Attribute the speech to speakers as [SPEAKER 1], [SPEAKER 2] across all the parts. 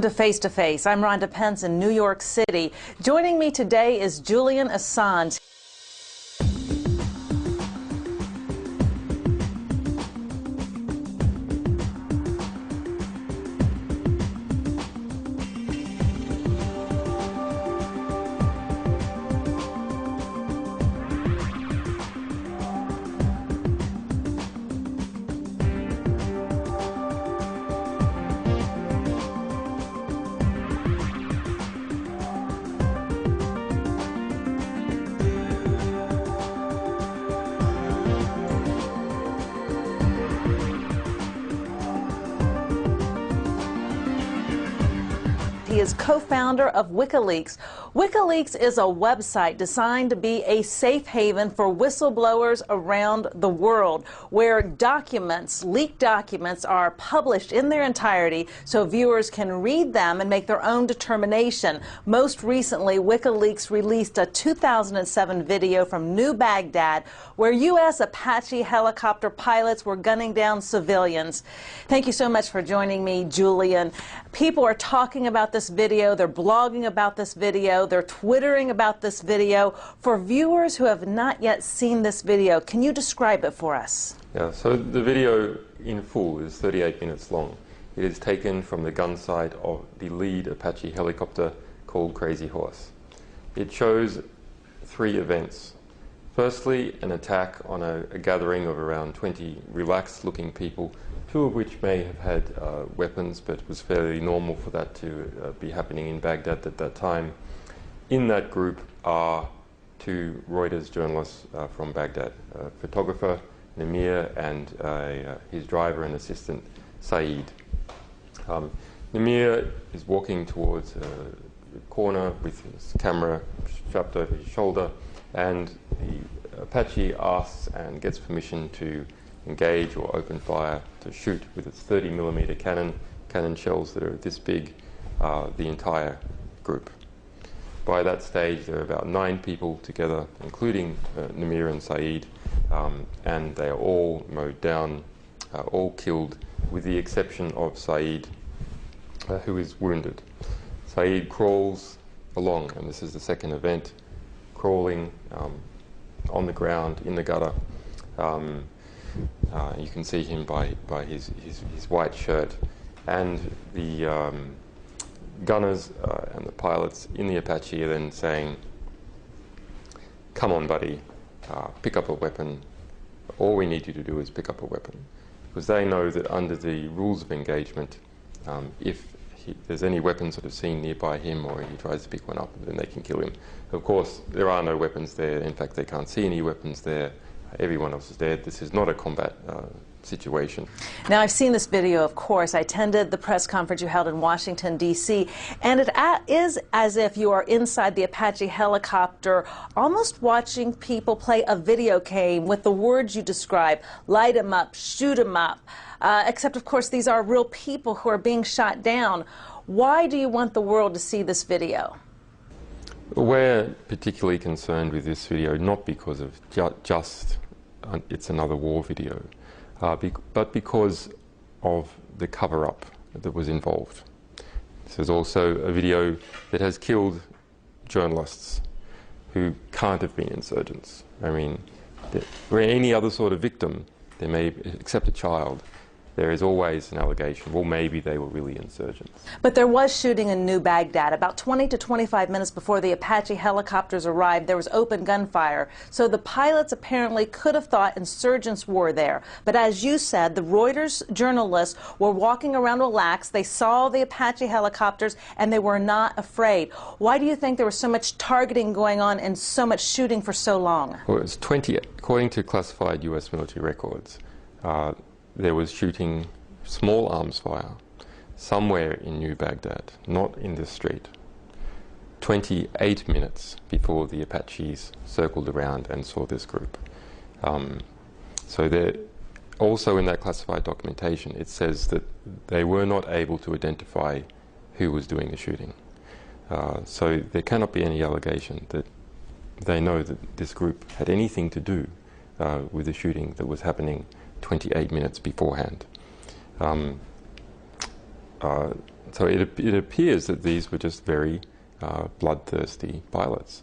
[SPEAKER 1] Welcome to Face to Face. I'm Rhonda Pence in New York City. Joining me today is Julian Assange. He is co-founder of Wikileaks. Wikileaks is a website designed to be a safe haven for whistleblowers around the world, where documents, leaked documents, are published in their entirety so viewers can read them and make their own determination. Most recently, Wikileaks released a 2007 video from New Baghdad where U.S. Apache helicopter pilots were gunning down civilians. Thank you so much for joining me, Julian. People are talking about this video, they're blogging about this video, they're twittering about this video. For viewers who have not yet seen this video, can you describe it for us?
[SPEAKER 2] Yeah, so the video in full is 38 minutes long. It is taken from the gun sight of the lead Apache helicopter called Crazy Horse. It shows three events. Firstly, an attack on a gathering of around 20 relaxed-looking people, two of which may have had weapons, but it was fairly normal for that to be happening in Baghdad at that time. In that group are two Reuters journalists from Baghdad, a photographer, Namir, and his driver and assistant, Saeed. Namir is walking towards a corner with his camera strapped over his shoulder, and the Apache asks and gets permission to engage or open fire to shoot with its 30mm cannon shells that are this big, the entire group. By that stage, there are about 9 people together, including Namir and Saeed, and they are all mowed down, all killed, with the exception of Saeed, who is wounded. Saeed crawls along, and this is the second event, crawling on the ground in the gutter. You can see him by his white shirt, and the gunners and the pilots in the Apache are then saying, "Come on, buddy, pick up a weapon. All we need you to do is pick up a weapon," because they know that under the rules of engagement, if there's any weapons that are seen nearby him or he tries to pick one up, then they can kill him. Of course, there are no weapons there. In fact, they can't see any weapons there. Everyone else is dead. This is not a combat situation.
[SPEAKER 1] Now, I've seen this video, of course. I attended the press conference you held in Washington, D.C., and it is as if you are inside the Apache helicopter, almost watching people play a video game with the words you describe: light 'em up, shoot 'em up. Except, of course, these are real people who are being shot down. Why do you want the world to see this video?
[SPEAKER 2] We're particularly concerned with this video, not because of just it's another war video, but because of the cover-up that was involved. This is also a video that has killed journalists who can't have been insurgents. I mean, for any other sort of victim, there may, except a child, there is always an allegation, well, maybe they were really insurgents.
[SPEAKER 1] But there was shooting in New Baghdad. About 20 to 25 minutes before the Apache helicopters arrived, there was open gunfire. So the pilots apparently could have thought insurgents were there. But as you said, the Reuters journalists were walking around relaxed. They saw the Apache helicopters, and they were not afraid. Why do you think there was so much targeting going on and so much shooting for so long?
[SPEAKER 2] Well, it was 20, according to classified U.S. military records, there was shooting, small arms fire, somewhere in New Baghdad, not in this street, 28 minutes before the Apaches circled around and saw this group. So there, also in that classified documentation, it says that they were not able to identify who was doing the shooting. So there cannot be any allegation that they know that this group had anything to do with the shooting that was happening 28 minutes beforehand. So it appears that these were just very bloodthirsty pilots.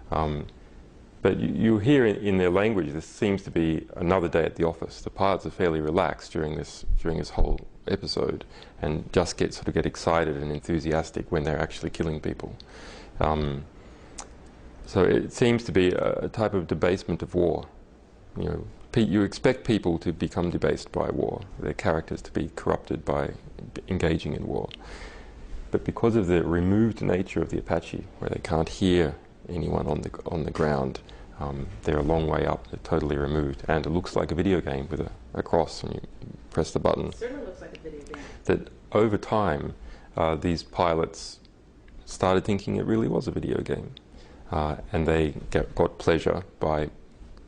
[SPEAKER 2] But you hear in their language, this seems to be another day at the office. The pilots are fairly relaxed during this whole episode, and just sort of get excited and enthusiastic when they're actually killing people. So it seems to be a type of debasement of war. You know, you expect people to become debased by war, their characters to be corrupted by engaging in war. But because of the removed nature of the Apache, where they can't hear anyone on the ground, they're a long way up, they're totally removed, and it looks like a video game with a cross, and you press the button.
[SPEAKER 1] It certainly looks like a video game.
[SPEAKER 2] That over time, these pilots started thinking it really was a video game, and they got pleasure by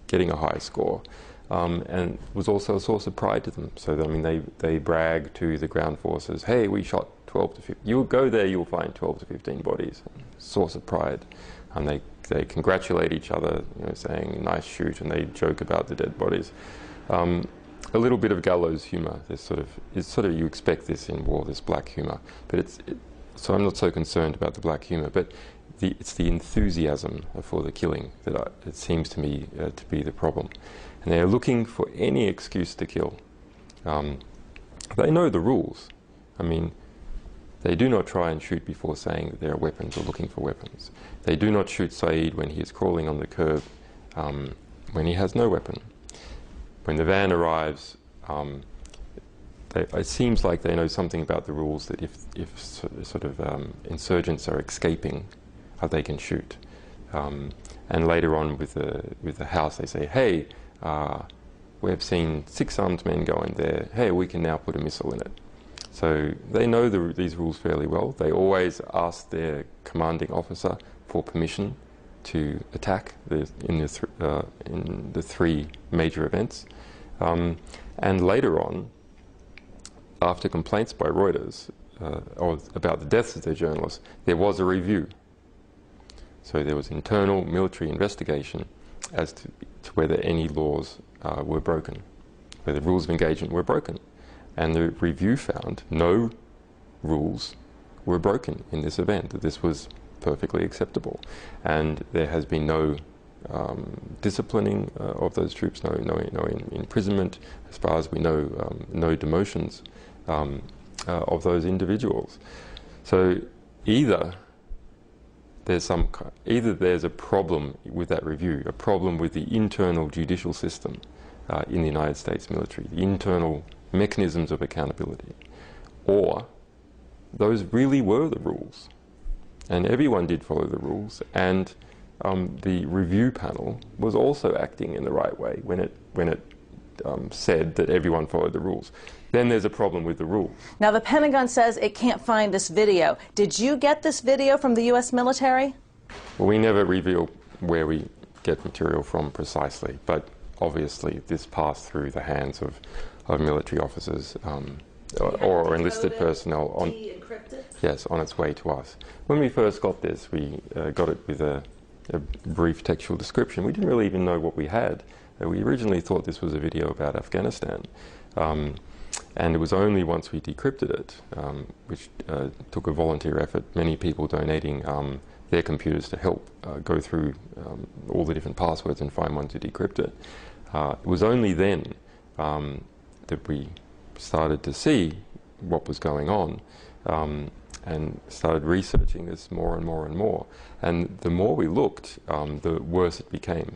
[SPEAKER 2] getting a high score, and was also a source of pride to them. So, I mean, they brag to the ground forces, hey, we shot 12 to 15. You'll go there, you'll find 12 to 15 bodies. Source of pride. And they congratulate each other, you know, saying, nice shoot, and they joke about the dead bodies. A little bit of gallows humour. It's sort of you expect this in war, this black humour. But so I'm not so concerned about the black humour, but it's the enthusiasm for the killing that it seems to me to be the problem. And they're looking for any excuse to kill. They know the rules. I mean, they do not try and shoot before saying that there are weapons or looking for weapons. They do not shoot Saeed when he is crawling on the curb, when he has no weapon. When the van arrives, it seems like they know something about the rules, that if sort of insurgents are escaping, they can shoot. And later on with the house, they say, hey, we've seen 6 armed men go in there. Hey, we can now put a missile in it. So they know these rules fairly well. They always ask their commanding officer for permission to attack in the 3 major events. And later on, after complaints by Reuters about the deaths of their journalists, there was a review. So there was internal military investigation as to whether any laws were broken, whether rules of engagement were broken. And the review found no rules were broken in this event, that this was perfectly acceptable. And there has been no disciplining of those troops, no imprisonment, as far as we know, no demotions of those individuals. So either there's a problem with that review, a problem with the internal judicial system in the United States military, the internal mechanisms of accountability, or those really were the rules, and everyone did follow the rules, and the review panel was also acting in the right way when it said that everyone followed the rules. Then there's a problem with the rules.
[SPEAKER 1] Now the Pentagon says it can't find this video. Did you get this video from the U.S. military?
[SPEAKER 2] Well, we never reveal where we get material from precisely, but obviously this passed through the hands of military officers or enlisted personnel on its way to us. When we first got this, we got it with a brief textual description. We didn't really even know what we had. We originally thought this was a video about Afghanistan, and it was only once we decrypted it, which took a volunteer effort, many people donating their computers to help go through all the different passwords and find one to decrypt it. It was only then that we started to see what was going on, and started researching this more and more and more. And the more we looked, the worse it became.